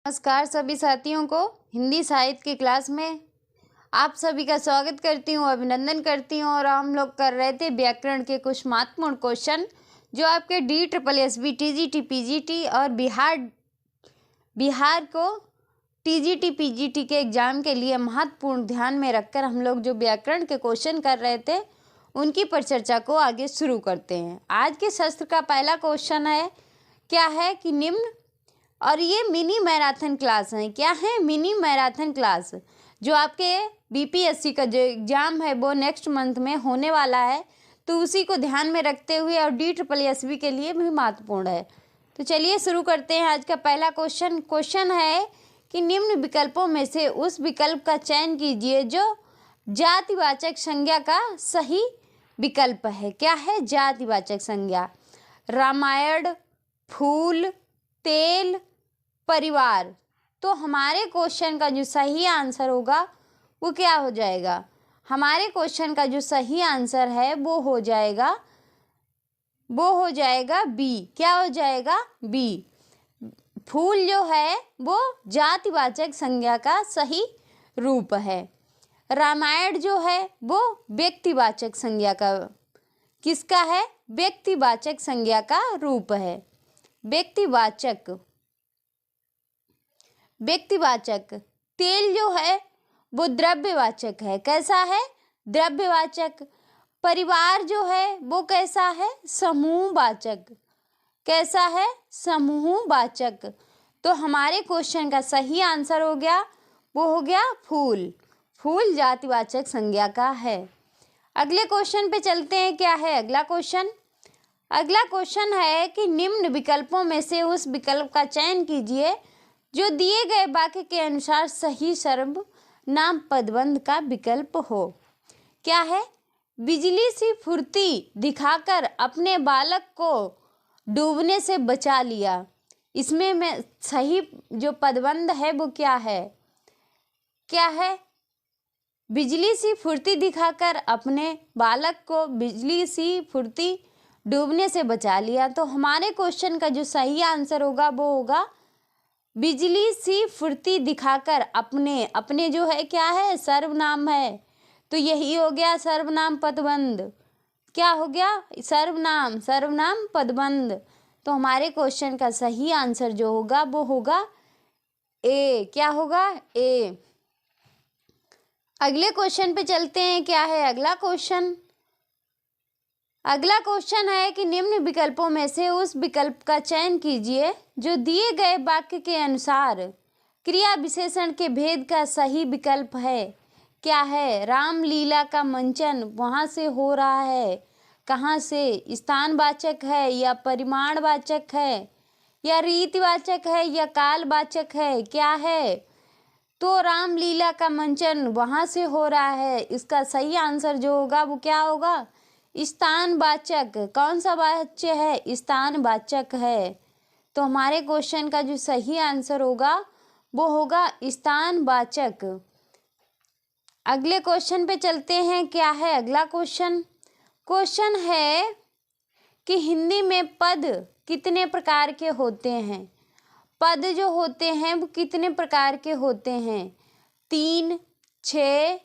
नमस्कार सभी साथियों को हिंदी साहित्य की क्लास में आप सभी का स्वागत करती हूँ, अभिनंदन करती हूँ। और हम लोग कर रहे थे व्याकरण के कुछ महत्वपूर्ण क्वेश्चन जो आपके DSSB TGT PGT और बिहार को TGT PGT के एग्जाम के लिए महत्वपूर्ण ध्यान में रखकर हम लोग जो व्याकरण के क्वेश्चन कर रहे थे उनकी परिचर्चा को आगे शुरू करते हैं। आज के सत्र का पहला क्वेश्चन है क्या है कि निम्न, और ये मिनी मैराथन क्लास है। क्या है? Mini marathon class. जो आपके BPSC का जो एग्ज़ाम है वो नेक्स्ट मंथ में होने वाला है, तो उसी को ध्यान में रखते हुए और DSSB के लिए भी महत्वपूर्ण है। तो चलिए शुरू करते हैं आज का पहला क्वेश्चन। क्वेश्चन है कि निम्न विकल्पों में से उस विकल्प का चयन कीजिए जो जातिवाचक संज्ञा का सही विकल्प है। क्या है? जातिवाचक संज्ञा। रामायण, फूल, तेल, परिवार। तो हमारे क्वेश्चन का जो सही आंसर होगा वो क्या हो जाएगा? हमारे क्वेश्चन का जो सही आंसर है वो हो जाएगा बी। क्या हो जाएगा? बी। फूल जो है वो जातिवाचक संज्ञा का सही रूप है। रामायण जो है वो व्यक्तिवाचक संज्ञा का किसका है? व्यक्तिवाचक संज्ञा का रूप है। व्यक्तिवाचक। तेल जो है वो द्रव्यवाचक है। कैसा है? द्रव्यवाचक। परिवार जो है वो कैसा है? समूहवाचक। कैसा है? समूहवाचक। तो हमारे क्वेश्चन का सही आंसर हो गया फूल। फूल जातिवाचक संज्ञा का है। अगले क्वेश्चन पे चलते हैं। क्या है अगला क्वेश्चन? अगला क्वेश्चन है कि निम्न विकल्पों में से उस विकल्प का चयन कीजिए जो दिए गए वाक्य के अनुसार सही सर्वनाम पदबंध का विकल्प हो। क्या है? बिजली सी फुर्ती दिखाकर अपने बालक को डूबने से बचा लिया। इसमें मैं सही जो पदबंध है वो क्या है? क्या है? बिजली सी फुर्ती दिखाकर अपने बालक को बिजली सी फुर्ती डूबने से बचा लिया। तो हमारे क्वेश्चन का जो सही आंसर होगा वो होगा बिजली सी फुर्ती दिखाकर अपने जो है क्या है? सर्वनाम है। तो यही हो गया सर्वनाम पदबंध। क्या हो गया? सर्वनाम पदबंध। तो हमारे क्वेश्चन का सही आंसर जो होगा वो होगा ए। क्या होगा? ए। अगले क्वेश्चन पे चलते हैं। क्या है अगला क्वेश्चन? अगला क्वेश्चन है कि निम्न विकल्पों में से उस विकल्प का चयन कीजिए जो दिए गए वाक्य के अनुसार क्रिया विशेषण के भेद का सही विकल्प है। क्या है? रामलीला का मंचन वहाँ से हो रहा है। कहाँ से? स्थानवाचक है या परिमाणवाचक है या रीतिवाचक है या कालवाचक है? क्या है? तो रामलीला का मंचन वहाँ से हो रहा है। इसका सही आंसर जो होगा वो क्या होगा? स्थानवाचक। कौन सा वाच्य है? स्थानवाचक है। तो हमारे क्वेश्चन का जो सही आंसर होगा वो होगा स्थानवाचक। अगले क्वेश्चन पे चलते हैं। क्या है अगला क्वेश्चन? क्वेश्चन है कि हिंदी में पद कितने प्रकार के होते हैं? पद जो होते हैं वो कितने प्रकार के होते हैं? 3, 6,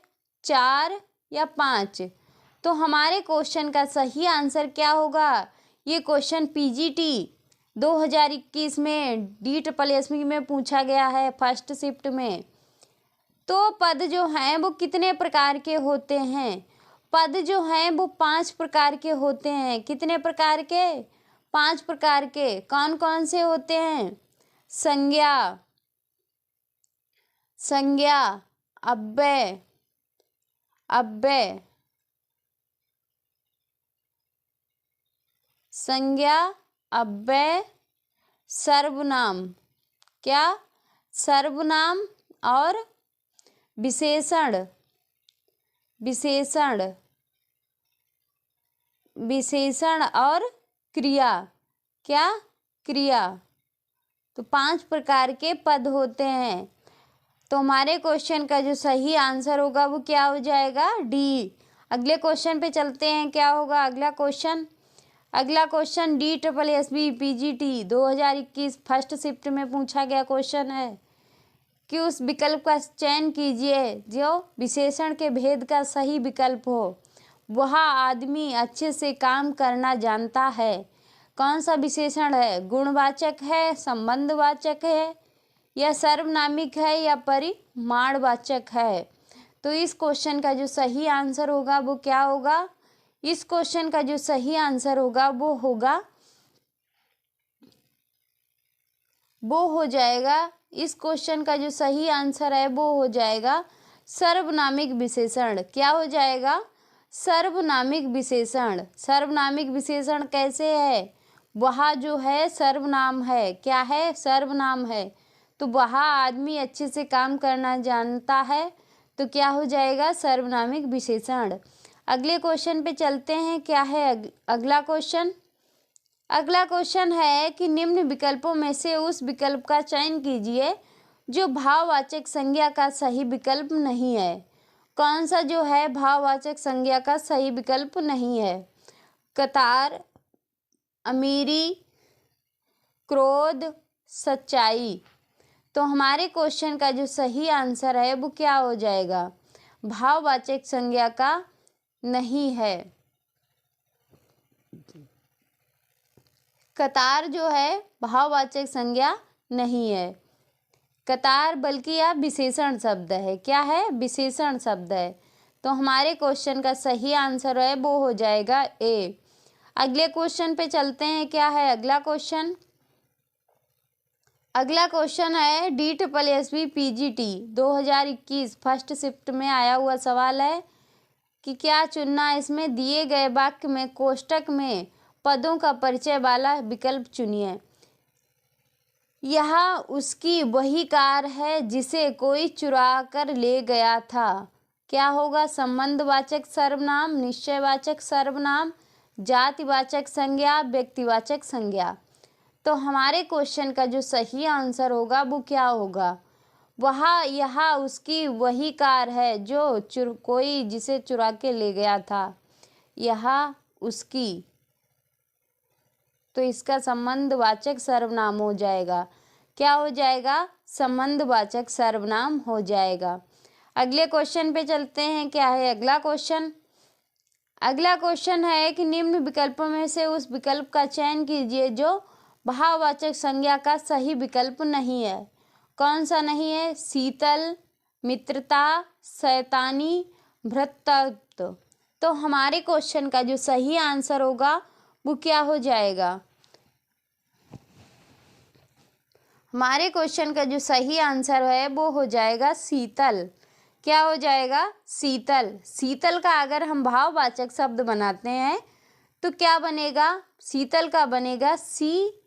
4 या 5? तो हमारे क्वेश्चन का सही आंसर क्या होगा? ये क्वेश्चन PGT 2021 में DSSB में पूछा गया है फर्स्ट शिफ्ट में। तो पद जो हैं वो कितने प्रकार के होते हैं? पद जो हैं वो 5 प्रकार के होते हैं। कितने प्रकार के? 5 प्रकार के। कौन कौन से होते हैं? संज्ञा, अव्यय, संज्ञा, अव्यय, सर्वनाम। क्या? सर्वनाम और विशेषण और क्रिया। क्या? क्रिया। तो 5 प्रकार के पद होते हैं। तो हमारे क्वेश्चन का जो सही आंसर होगा वो क्या हो जाएगा? डी। अगले क्वेश्चन पे चलते हैं। क्या होगा अगला क्वेश्चन? अगला question DSSB PGT 2021 first shift में पूछा गया क्वेश्चन है। कि उस विकल्प का चयन कीजिए जो विशेषण के भेद का सही विकल्प हो। वह आदमी अच्छे से काम करना जानता है। कौन सा विशेषण है? गुणवाचक है, संबंधवाचक है, या सर्वनामिक है, या परिमाणवाचक है? तो इस क्वेश्चन का जो सही आंसर होगा वो क्या होगा? इस क्वेश्चन का जो सही आंसर होगा वो हो जाएगा, इस क्वेश्चन का जो सही आंसर है वो हो जाएगा सर्वनामिक विशेषण। क्या हो जाएगा? सर्वनामिक विशेषण। सर्वनामिक विशेषण कैसे है? वह जो है सर्वनाम है। क्या है? सर्वनाम है। तो वह आदमी अच्छे से काम करना जानता है, तो क्या हो जाएगा? सर्वनामिक विशेषण। अगले क्वेश्चन पे चलते हैं। क्या है अगला क्वेश्चन? अगला क्वेश्चन है कि निम्न विकल्पों में से उस विकल्प का चयन कीजिए जो भाववाचक संज्ञा का सही विकल्प नहीं है। कौन सा जो है भाववाचक संज्ञा का सही विकल्प नहीं है? कतार, अमीरी, क्रोध, सच्चाई। तो हमारे क्वेश्चन का जो सही आंसर है वो क्या हो जाएगा? भाववाचक संज्ञा का नहीं है। कतार जो है भाववाचक संज्ञा नहीं है। कतार बल्कि यह विशेषण शब्द है। क्या है? विशेषण शब्द है। तो हमारे क्वेश्चन का सही आंसर है वो हो जाएगा ए। अगले क्वेश्चन पे चलते हैं। क्या है अगला क्वेश्चन? अगला क्वेश्चन है DSSB PGT 2021 फर्स्ट शिफ्ट में आया हुआ सवाल है कि क्या चुनना। इसमें दिए गए वाक्य में कोष्टक में पदों का परिचय वाला विकल्प चुनिए। यह उसकी वही कार है जिसे कोई चुरा कर ले गया था। क्या होगा? संबंधवाचक सर्वनाम, निश्चयवाचक सर्वनाम, जातिवाचक संज्ञा, व्यक्तिवाचक संज्ञा। तो हमारे क्वेश्चन का जो सही आंसर होगा वो क्या होगा? यह उसकी वही कार है जो कोई जिसे चुरा के ले गया था। यह उसकी, तो इसका संबंधवाचक सर्वनाम हो जाएगा। क्या हो जाएगा? संबंधवाचक सर्वनाम हो जाएगा। अगले क्वेश्चन पे चलते हैं। क्या है अगला क्वेश्चन? अगला क्वेश्चन है कि निम्न विकल्पों में से उस विकल्प का चयन कीजिए जो भाववाचक संज्ञा का सही विकल्प नहीं है। कौन सा नहीं है? शीतल, मित्रता, शैतानी, भ्रातृत्व। तो हमारे क्वेश्चन का जो सही आंसर होगा वो क्या हो जाएगा? हमारे क्वेश्चन का जो सही आंसर है वो हो जाएगा शीतल। क्या हो जाएगा? शीतल। शीतल का अगर हम भाववाचक शब्द बनाते हैं तो क्या बनेगा? शीतल का बनेगा शीतलता,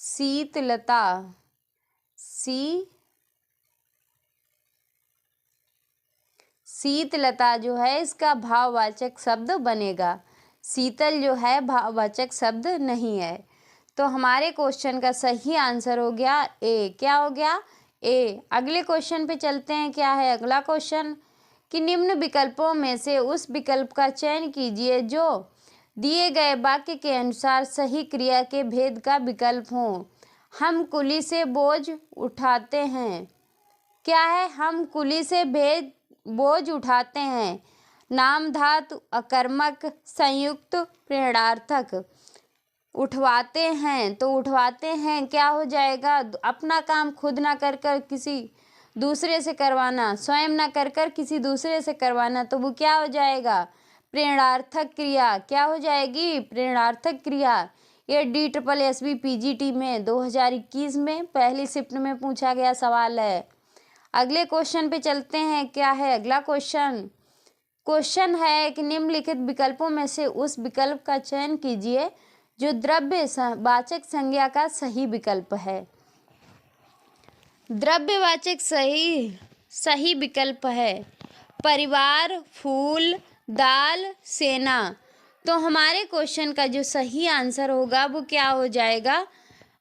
शीतलता, शीतलता जो है इसका भाववाचक शब्द बनेगा। शीतल जो है भाववाचक शब्द नहीं है। तो हमारे क्वेश्चन का सही आंसर हो गया ए। क्या हो गया? ए। अगले क्वेश्चन पे चलते हैं। क्या है अगला क्वेश्चन? कि निम्न विकल्पों में से उस विकल्प का चयन कीजिए जो दिए गए वाक्य के अनुसार सही क्रिया के भेद का विकल्प हो। हम कुली से बोझ उठाते हैं। क्या है? हम कुली से बोझ उठाते हैं। नाम धातु, अकर्मक, संयुक्त, प्रेरणार्थक। उठवाते हैं, तो उठवाते हैं क्या हो जाएगा? अपना काम खुद ना कर कर किसी दूसरे से करवाना, स्वयं ना कर कर किसी दूसरे से करवाना, तो वो क्या हो जाएगा? प्रेरणार्थक क्रिया। क्या हो जाएगी? प्रेरणार्थक क्रिया। ये DSSB PGT में 2021 में पहली शिफ्ट में पूछा गया सवाल है। अगले क्वेश्चन पे चलते हैं। क्या है अगला क्वेश्चन? क्वेश्चन है कि निम्नलिखित विकल्पों में से उस विकल्प का चयन कीजिए जो द्रव्यवाचक संज्ञा का सही विकल्प है। द्रव्यवाचक सही विकल्प है परिवार, फूल, दाल, सेना। तो हमारे क्वेश्चन का जो सही आंसर होगा वो क्या हो जाएगा?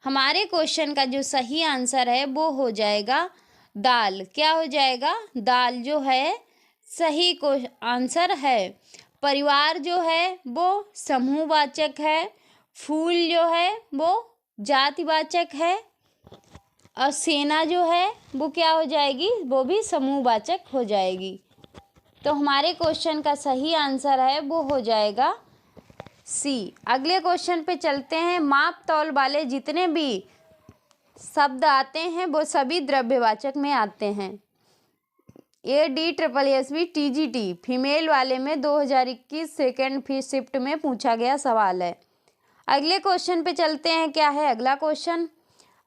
हमारे क्वेश्चन का जो सही आंसर है वो हो जाएगा दाल। क्या हो जाएगा? दाल जो है सही को आंसर है। परिवार जो है वो समूहवाचक है, फूल जो है वो जातिवाचक है, और सेना जो है वो क्या हो जाएगी, वो भी समूहवाचक हो जाएगी। तो हमारे क्वेश्चन का सही आंसर है वो हो जाएगा सी। अगले क्वेश्चन पे चलते हैं। माप तौल वाले जितने भी शब्द आते हैं वो सभी द्रव्यवाचक में आते हैं। ADSSB TGT फीमेल वाले में 2021 सेकेंड शिफ्ट में पूछा गया सवाल है। अगले क्वेश्चन पे चलते हैं। क्या है अगला क्वेश्चन?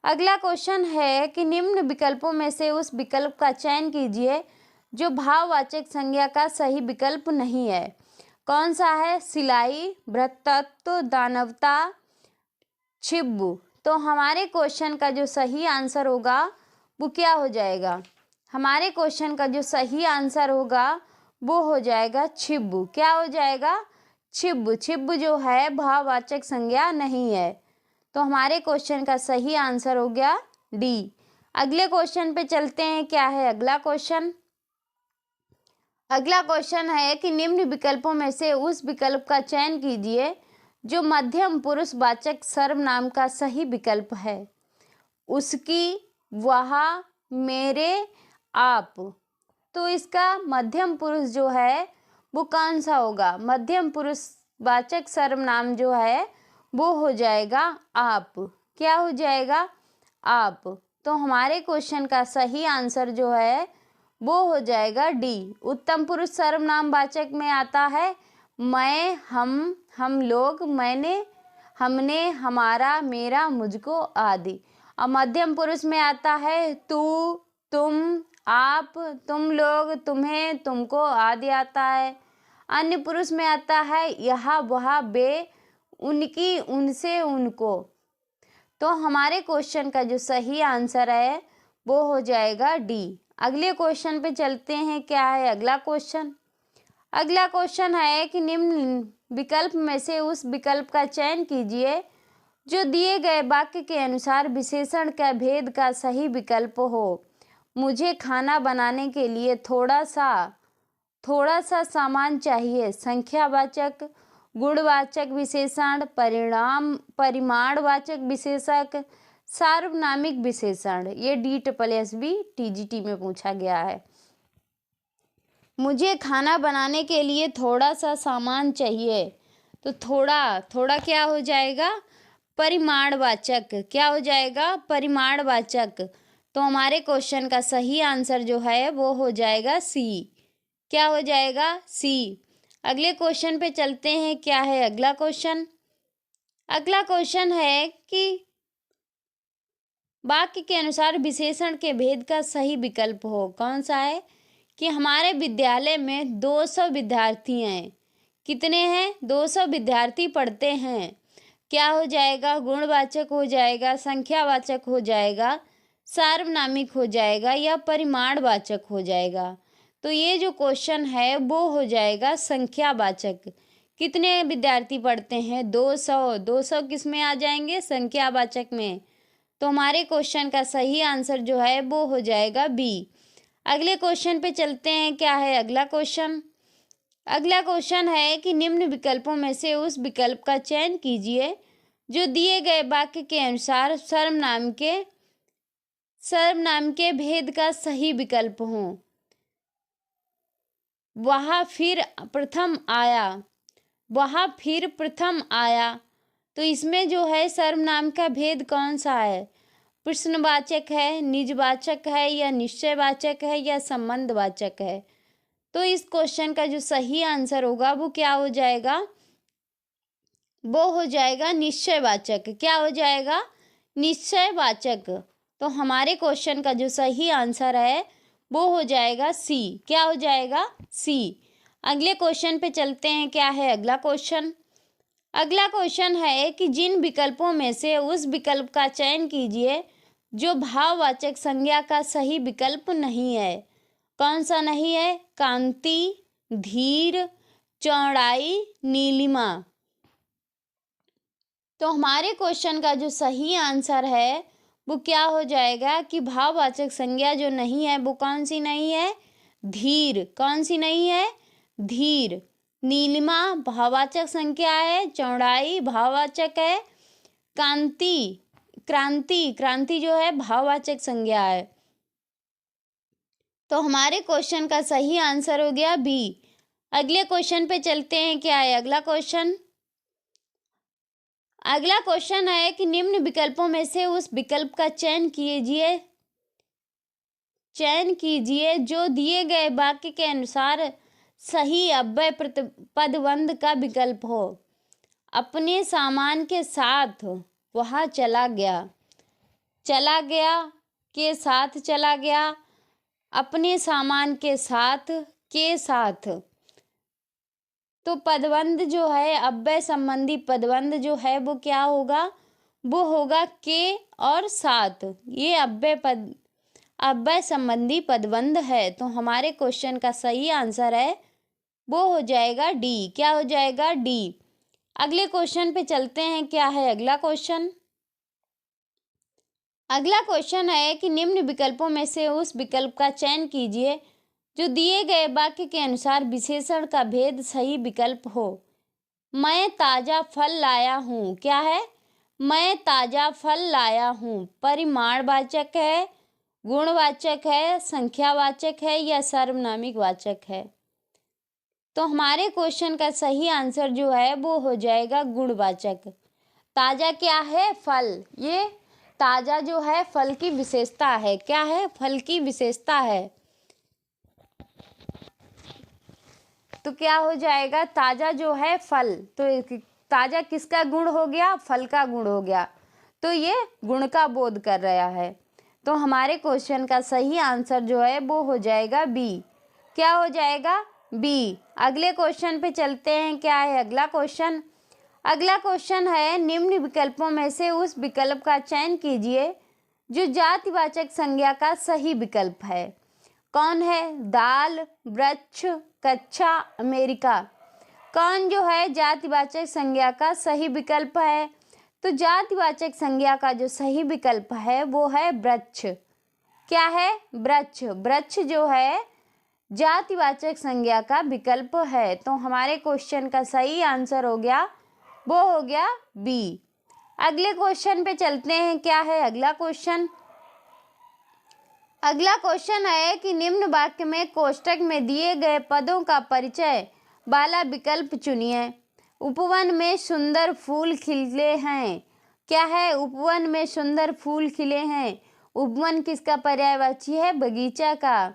अगला क्वेश्चन है कि निम्न विकल्पों में से उस विकल्प का चयन कीजिए जो भाववाचक संज्ञा का सही विकल्प नहीं है। कौन सा है? सिलाई, भ्रातृत्व, दानवता, छिब्बू। तो हमारे क्वेश्चन का जो सही आंसर होगा वो क्या हो जाएगा? हमारे क्वेश्चन का जो सही आंसर होगा वो हो जाएगा छिब्बू। क्या हो जाएगा? छिब्बू। छिब्बू जो है भाववाचक संज्ञा नहीं है। तो हमारे क्वेश्चन का सही आंसर हो गया डी। अगले क्वेश्चन पे चलते हैं। क्या है अगला क्वेश्चन? अगला क्वेश्चन है कि निम्न विकल्पों में से उस विकल्प का चयन कीजिए जो मध्यम पुरुष वाचक सर्वनाम का सही विकल्प है। उसकी, वह, मेरे, आप। तो इसका मध्यम पुरुष जो है वो कौन सा होगा? मध्यम पुरुष वाचक सर्वनाम जो है वो हो जाएगा आप। क्या हो जाएगा? आप। तो हमारे क्वेश्चन का सही आंसर जो है वो हो जाएगा डी। उत्तम पुरुष सर्वनाम वाचक में आता है मैं, हम लोग, मैंने, हमने, हमारा, मेरा, मुझको आदि। और मध्यम पुरुष में आता है तू, तुम, आप, तुम लोग, तुम्हें, तुमको आदि आता है। अन्य पुरुष में आता है यह, वह, वे, उनकी, उनसे, उनको। तो हमारे क्वेश्चन का जो सही आंसर है वो हो जाएगा डी। अगले क्वेश्चन पे चलते हैं। क्या है अगला क्वेश्चन? अगला क्वेश्चन है कि निम्न विकल्प में से उस विकल्प का चयन कीजिए जो दिए गए वाक्य के अनुसार विशेषण का भेद का सही विकल्प हो। मुझे खाना बनाने के लिए थोड़ा सा सामान चाहिए। संख्यावाचक, गुणवाचक विशेषण, परिमाणवाचक विशेषक, सार्वनामिक विशेषण। ये DSSB TGT में पूछा गया है। मुझे खाना बनाने के लिए थोड़ा सा सामान चाहिए। तो थोड़ा क्या हो जाएगा? परिमाणवाचक। क्या हो जाएगा? परिमाणवाचक। तो हमारे क्वेश्चन का सही आंसर जो है वो हो जाएगा सी। क्या हो जाएगा? सी। अगले क्वेश्चन पे चलते हैं। क्या है अगला क्वेश्चन? अगला क्वेश्चन है कि वाक्य के अनुसार विशेषण के भेद का सही विकल्प हो। कौन सा है? कि हमारे विद्यालय में 200 विद्यार्थी हैं। कितने हैं? 200 विद्यार्थी पढ़ते हैं। क्या हो जाएगा? गुणवाचक हो जाएगा, संख्यावाचक हो जाएगा, सार्वनामिक हो जाएगा या परिमाणवाचक हो जाएगा। तो ये जो क्वेश्चन है वो हो जाएगा संख्यावाचक। कितने विद्यार्थी पढ़ते हैं? 200। 200 किस में आ जाएंगे? संख्यावाचक में। तो हमारे क्वेश्चन का सही आंसर जो है वो हो जाएगा बी। अगले क्वेश्चन पे चलते हैं। क्या है अगला क्वेश्चन? अगला क्वेश्चन है कि निम्न विकल्पों में से उस विकल्प का चयन कीजिए जो दिए गए वाक्य के अनुसार सर्वनाम के भेद का सही विकल्प हो। वह फिर प्रथम आया। तो इसमें जो है सर्वनाम का भेद कौन सा है? प्रश्नवाचक है, निजवाचक है या निश्चयवाचक है या संबंधवाचक है? तो इस क्वेश्चन का जो सही आंसर होगा वो क्या हो जाएगा? वो हो जाएगा निश्चयवाचक। क्या हो जाएगा? निश्चयवाचक। तो हमारे क्वेश्चन का जो सही आंसर है वो हो जाएगा सी। क्या हो जाएगा? सी। अगले क्वेश्चन पे चलते हैं। क्या है अगला क्वेश्चन? अगला क्वेश्चन है कि जिन विकल्पों में से उस विकल्प का चयन कीजिए जो भाववाचक संज्ञा का सही विकल्प नहीं है। कौन सा नहीं है? कांति, धीर, चौड़ाई, नीलिमा। तो हमारे क्वेश्चन का जो सही आंसर है वो क्या हो जाएगा कि भाववाचक संज्ञा जो नहीं है वो कौन सी नहीं है? धीर। कौन सी नहीं है? धीर। नीलिमा भाववाचक संख्या है, चौड़ाई भाववाचक है, क्रांति जो है भाववाचक संज्ञा है। तो हमारे क्वेश्चन का सही आंसर हो गया बी। अगले क्वेश्चन पे चलते हैं। क्या है अगला क्वेश्चन? अगला क्वेश्चन है कि निम्न विकल्पों में से उस विकल्प का चयन कीजिए जो दिए गए वाक्य के अनुसार सही अव्यय पदबंध का विकल्प हो। अपने सामान के साथ वह चला गया के साथ चला गया, अपने सामान के साथ तो पदबंध जो है, अव्यय संबंधी पदबंध जो है वो क्या होगा? वो होगा के और साथ। ये अव्यय संबंधी पदबंध है। तो हमारे क्वेश्चन का सही आंसर है वो हो जाएगा डी। क्या हो जाएगा? डी। अगले क्वेश्चन पे चलते हैं। क्या है अगला क्वेश्चन? अगला क्वेश्चन है कि निम्न विकल्पों में से उस विकल्प का चयन कीजिए जो दिए गए वाक्य के अनुसार विशेषण का भेद सही विकल्प हो। मैं ताजा फल लाया हूँ। क्या है? मैं ताजा फल लाया हूँ परिमाणवाचक है, गुणवाचक है, संख्यावाचक है या सर्वनामिक वाचक है? तो हमारे क्वेश्चन का सही आंसर जो है वो हो जाएगा गुणवाचक। ताजा क्या है? फल। ये ताजा जो है फल की विशेषता है। क्या है? फल की विशेषता है। तो क्या हो जाएगा? ताजा जो है फल। तो ताजा किसका गुण हो गया? फल का गुण हो गया। तो ये गुण का बोध कर रहा है। तो हमारे क्वेश्चन का सही आंसर जो है वो हो जाएगा बी। क्या हो जाएगा? बी। अगले क्वेश्चन पे चलते हैं। क्या है अगला क्वेश्चन? अगला क्वेश्चन है निम्न विकल्पों में से उस विकल्प का चयन कीजिए जो जातिवाचक संज्ञा का सही विकल्प है। कौन है? दाल, वृक्ष, कक्षा, अमेरिका। कौन जो है जातिवाचक संज्ञा का सही विकल्प है? तो जातिवाचक संज्ञा का जो सही विकल्प है वो है वृक्ष। क्या है? वृक्ष। वृक्ष जो है जातिवाचक संज्ञा का विकल्प है। तो हमारे क्वेश्चन का सही आंसर हो गया वो हो गया बी। अगले क्वेश्चन पे चलते हैं। क्या है अगला क्वेश्चन? अगला क्वेश्चन है कि निम्न वाक्य में कोष्ठक में दिए गए पदों का परिचय वाला विकल्प चुनिए। उपवन में सुंदर फूल खिले हैं। क्या है? उपवन में सुंदर फूल खिले हैं। उपवन किसका पर्यायवाची है? बगीचा का।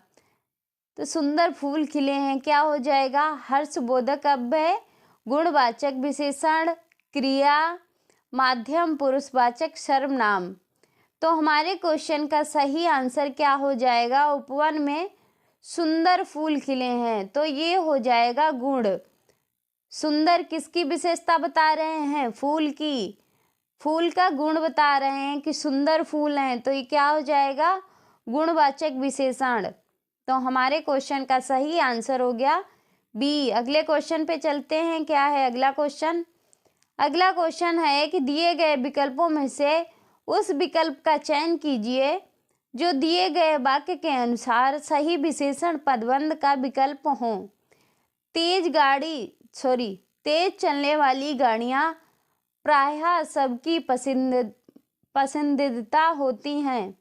तो सुंदर फूल खिले हैं क्या हो जाएगा? हर्षबोधक अव्यय, गुणवाचक विशेषण, क्रिया, माध्यम पुरुषवाचक सर्वनाम। तो हमारे क्वेश्चन का सही आंसर क्या हो जाएगा? उपवन में सुंदर फूल खिले हैं। तो ये हो जाएगा गुण। सुंदर किसकी विशेषता बता रहे हैं? फूल की। फूल का गुण बता रहे हैं कि सुंदर फूल हैं। तो ये क्या हो जाएगा? गुणवाचक विशेषण। तो हमारे क्वेश्चन का सही आंसर हो गया बी। अगले क्वेश्चन पे चलते हैं। क्या है अगला क्वेश्चन? अगला क्वेश्चन है कि दिए गए विकल्पों में से उस विकल्प का चयन कीजिए जो दिए गए वाक्य के अनुसार सही विशेषण पदबंध का विकल्प हो। तेज चलने वाली गाड़ियां प्रायः सबकी पसंदीदा होती हैं।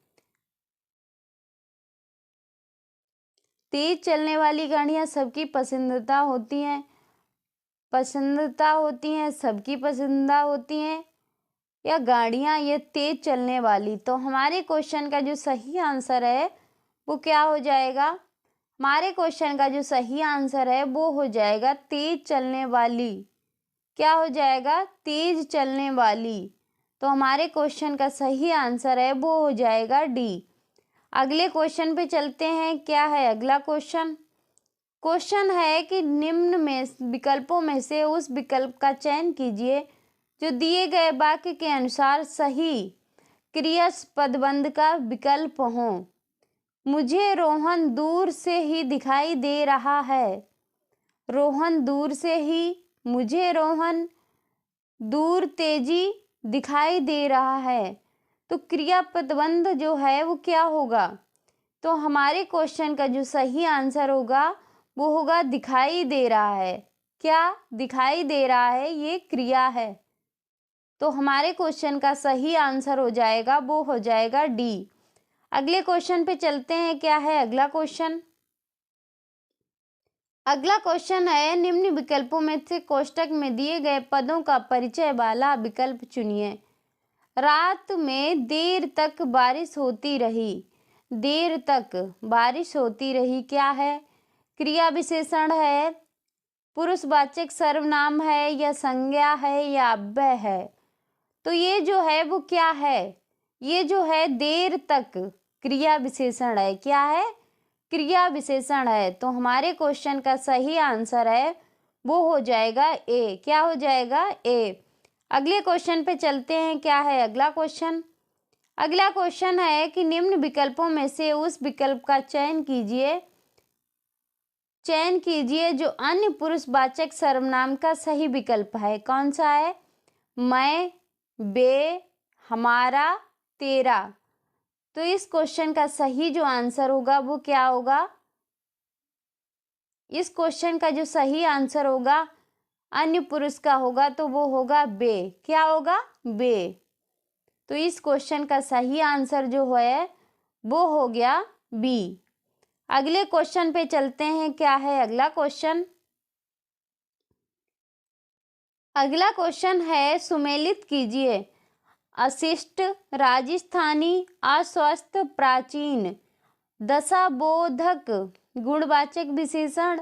तेज चलने वाली गाड़ियां सबकी पसंदीदा होती हैं, सबकी पसंदीदा होती हैं या गाड़ियां ये तेज चलने वाली। तो हमारे क्वेश्चन का जो सही आंसर है वो क्या हो जाएगा? हमारे क्वेश्चन का जो सही आंसर है वो हो जाएगा तेज चलने वाली। क्या हो जाएगा? तेज चलने वाली। तो हमारे क्वेश्चन का सही आंसर है वो हो जाएगा डी। अगले क्वेश्चन पे चलते हैं। क्या है अगला क्वेश्चन? क्वेश्चन है कि निम्न में विकल्पों में से उस विकल्प का चयन कीजिए जो दिए गए वाक्य के अनुसार सही क्रिया पदबंध का विकल्प हो। मुझे रोहन दूर से ही दिखाई दे रहा है। रोहन दूर से ही, मुझे रोहन दूर तेजी दिखाई दे रहा है। तो क्रिया पदबंध जो है वो क्या होगा? तो हमारे क्वेश्चन का जो सही आंसर होगा वो होगा दिखाई दे रहा है। क्या दिखाई दे रहा है, ये क्रिया है। तो हमारे क्वेश्चन का सही आंसर हो जाएगा, वो हो जाएगा डी। अगले क्वेश्चन पे चलते हैं। क्या है अगला क्वेश्चन? अगला क्वेश्चन है, निम्न विकल्पों में से कोष्टक में दिए गए पदों का परिचय वाला विकल्प चुनिए। रात में देर तक बारिश होती रही। देर तक बारिश होती रही क्या है? क्रिया विशेषण है, पुरुषवाचक सर्वनाम है, या संज्ञा है, या अव्यय है? तो ये जो है वो क्या है? ये जो है देर तक क्रिया विशेषण है। क्या है? क्रिया विशेषण है। तो हमारे क्वेश्चन का सही आंसर है वो हो जाएगा ए। क्या हो जाएगा? ए। अगले क्वेश्चन पे चलते हैं। क्या है अगला क्वेश्चन? अगला क्वेश्चन है कि निम्न विकल्पों में से उस विकल्प का चयन कीजिए जो अन्य पुरुषवाचक सर्वनाम का सही विकल्प है। कौन सा है? मैं, बे, हमारा, तेरा। तो इस क्वेश्चन का सही जो आंसर होगा वो क्या होगा? इस क्वेश्चन का जो सही आंसर होगा अन्य पुरुष का होगा, तो वो होगा बे। क्या होगा? बे। तो इस क्वेश्चन का सही आंसर जो है वो हो गया बी। अगले क्वेश्चन पे चलते हैं। क्या है अगला क्वेश्चन? अगला क्वेश्चन है, सुमेलित कीजिए अशिष्ट, राजस्थानी, अस्वस्थ, प्राचीन, दशाबोधक गुणवाचक विशेषण,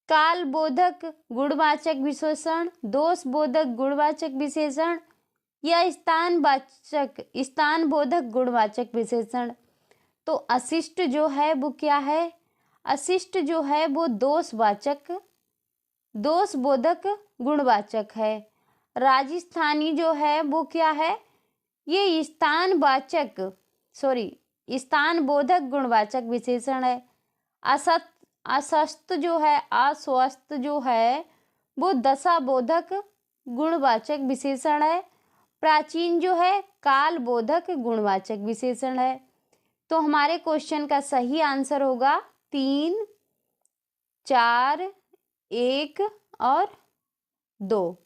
कालबोधक गुणवाचक विशेषण, दोषबोधक गुणवाचक विशेषण, या स्थानबोधक गुणवाचक विशेषण। तो अशिष्ट जो है वो क्या है? अशिष्ट जो है वो दोषबोधक गुणवाचक है। राजस्थानी जो है वो क्या है? ये स्थानबोधक गुणवाचक विशेषण है। अस्वस्थ जो है वो दशाबोधक गुणवाचक विशेषण है। प्राचीन जो है कालबोधक गुणवाचक विशेषण है। तो हमारे क्वेश्चन का सही आंसर होगा 3, 4, 1 और 2।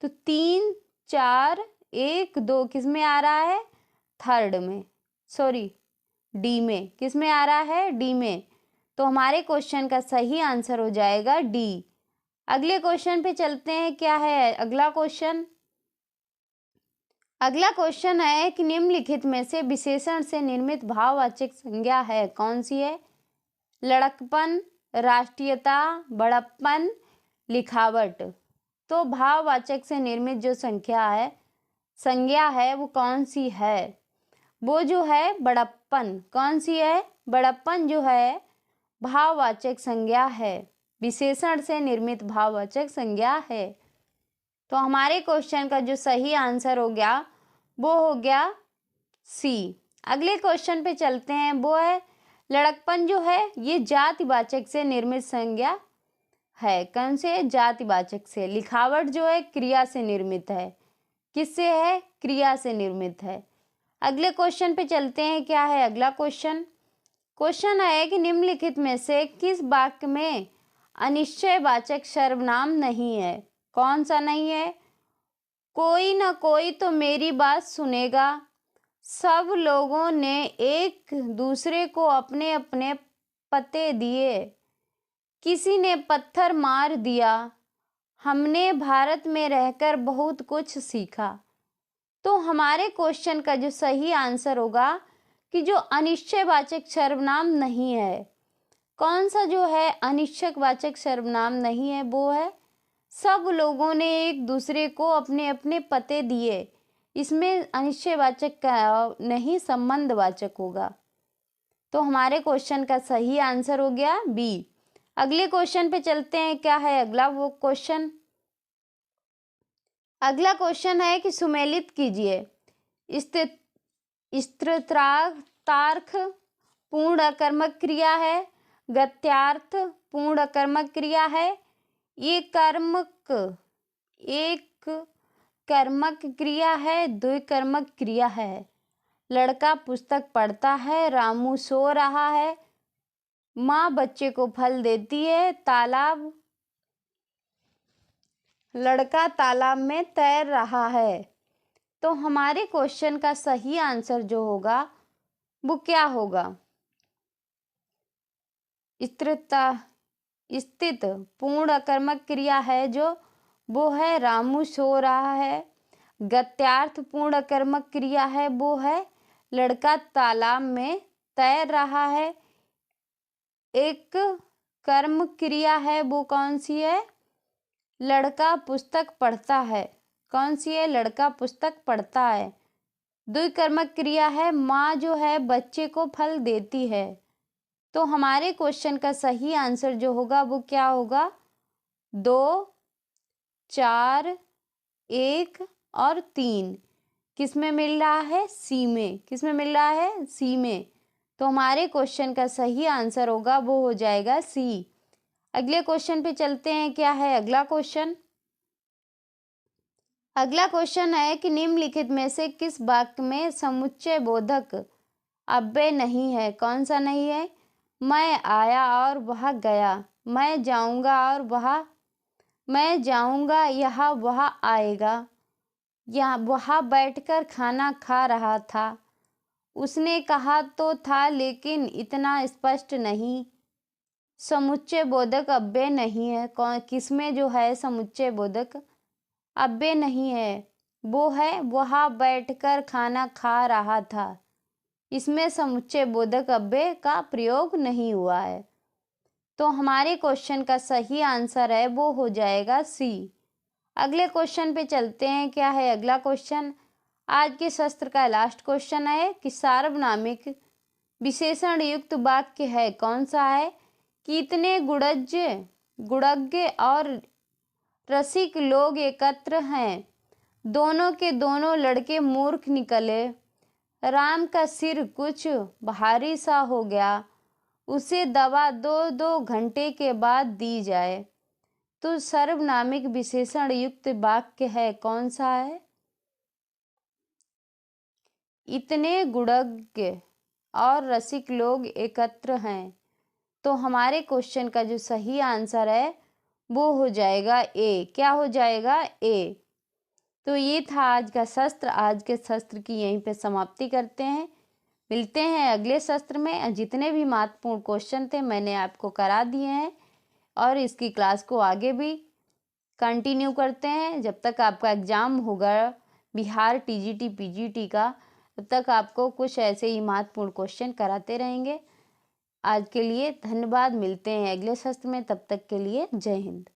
तो 3, 4, 1, 2 किस में आ रहा है? थर्ड में, डी में। किस में आ रहा है? डी में। तो हमारे क्वेश्चन का सही आंसर हो जाएगा डी। अगले क्वेश्चन पे चलते हैं। क्या है अगला क्वेश्चन? अगला क्वेश्चन है कि निम्नलिखित में से विशेषण से निर्मित भाववाचक संज्ञा है। कौन सी है? लड़कपन, राष्ट्रीयता, बड़प्पन, लिखावट। तो भाववाचक से निर्मित जो संज्ञा है वो कौन सी है? वो जो है बड़प्पन। कौन सी है? बड़प्पन जो है भाववाचक संज्ञा है, विशेषण से निर्मित भाववाचक संज्ञा है। तो हमारे क्वेश्चन का जो सही आंसर हो गया वो हो गया सी। अगले क्वेश्चन पे चलते हैं। वो है लड़कपन जो है ये जातिवाचक से निर्मित संज्ञा है। कौन से? जातिवाचक से। लिखावट जो है क्रिया से निर्मित है। किससे है? क्रिया से निर्मित है। अगले क्वेश्चन पे चलते हैं। क्या है अगला क्वेश्चन? क्वेश्चन है कि निम्नलिखित में से किस वाक्य में अनिश्चयवाचक सर्वनाम नहीं है? कौन सा नहीं है? कोई ना कोई तो मेरी बात सुनेगा, सब लोगों ने एक दूसरे को अपने अपने पते दिए, किसी ने पत्थर मार दिया, हमने भारत में रहकर बहुत कुछ सीखा। तो हमारे क्वेश्चन का जो सही आंसर होगा कि जो अनिश्चयवाचक सर्वनाम नहीं है, कौन सा जो है अनिश्चयवाचक सर्वनाम नहीं है? वो है सब लोगों ने एक दूसरे को अपने अपने पते दिए। इसमें अनिश्चयवाचक का नहीं, संबंधवाचक होगा। तो हमारे क्वेश्चन का सही आंसर हो गया बी। अगले क्वेश्चन पे चलते हैं। क्या है अगला वो क्वेश्चन? अगला क्वेश्चन है कि सुमेलित कीजिए स्त्रीतार्थ पूर्ण अकर्मक क्रिया है, गत्यार्थ पूर्ण अकर्मक क्रिया है, एक कर्मक क्रिया है, द्विकर्मक क्रिया है। लड़का पुस्तक पढ़ता है, रामू सो रहा है, माँ बच्चे को फल देती है, तालाब लड़का तालाब में तैर रहा है। तो हमारे क्वेश्चन का सही आंसर जो होगा वो क्या होगा? स्थित पूर्ण अकर्मक क्रिया है जो वो है रामू सो रहा है। गत्यार्थ पूर्ण अकर्मक क्रिया है वो है लड़का तालाब में तैर रहा है। एक कर्म क्रिया है वो कौन सी है? लड़का पुस्तक पढ़ता है। कौन सी है? लड़का पुस्तक पढ़ता है। द्विकर्मक क्रिया है माँ जो है बच्चे को फल देती है। तो हमारे क्वेश्चन का सही आंसर जो होगा वो क्या होगा? 2, 4, 1 और 3 किसमें मिल रहा है? सी में। किसमें मिल रहा है? सी में। तो हमारे क्वेश्चन का सही आंसर होगा वो हो जाएगा सी। अगले क्वेश्चन पे चलते हैं। क्या है अगला क्वेश्चन? अगला क्वेश्चन है कि निम्नलिखित में से किस वाक्य में समुच्चय बोधक अव्यय नहीं है? कौन सा नहीं है? मैं आया और वह गया। मैं जाऊंगा और मैं जाऊंगा यह वह आएगा। या वह बैठकर खाना खा रहा था। उसने कहा तो था लेकिन इतना स्पष्ट नहीं। समुच्चय बोधक अव्यय नहीं है। कौन किसमें जो है समुच्चय बोधक अव्यय नहीं है? वो है वह बैठकर खाना खा रहा था। इसमें समुच्चय बोधक अव्यय का प्रयोग नहीं हुआ है। तो हमारे क्वेश्चन का सही आंसर है वो हो जाएगा सी। अगले क्वेश्चन पे चलते हैं। क्या है अगला क्वेश्चन? आज के सत्र का लास्ट क्वेश्चन है कि सार्वनामिक विशेषण युक्त वाक्य है कौन सा है? कितने गुणज्ञ और रसिक लोग एकत्र हैं। दोनों के दोनों लड़के मूर्ख निकले। राम का सिर कुछ भारी सा हो गया। उसे दवा 2-2 घंटे के बाद दी जाए। तो सर्वनामिक विशेषण युक्त वाक्य है कौन सा है? इतने गुणज्ञ और रसिक लोग एकत्र हैं। तो हमारे क्वेश्चन का जो सही आंसर है वो हो जाएगा ए। क्या हो जाएगा? ए। तो ये था आज का शस्त्र। आज के शस्त्र की यहीं पे समाप्ति करते हैं। मिलते हैं अगले शस्त्र में। जितने भी महत्वपूर्ण क्वेश्चन थे मैंने आपको करा दिए हैं और इसकी क्लास को आगे भी कंटिन्यू करते हैं जब तक आपका एग्ज़ाम होगा बिहार टीजीटी पीजीटी का। तब तक आपको कुछ ऐसे ही महत्वपूर्ण क्वेश्चन कराते रहेंगे। आज के लिए धन्यवाद। मिलते हैं अगले शस्त्र में। तब तक के लिए जय हिंद।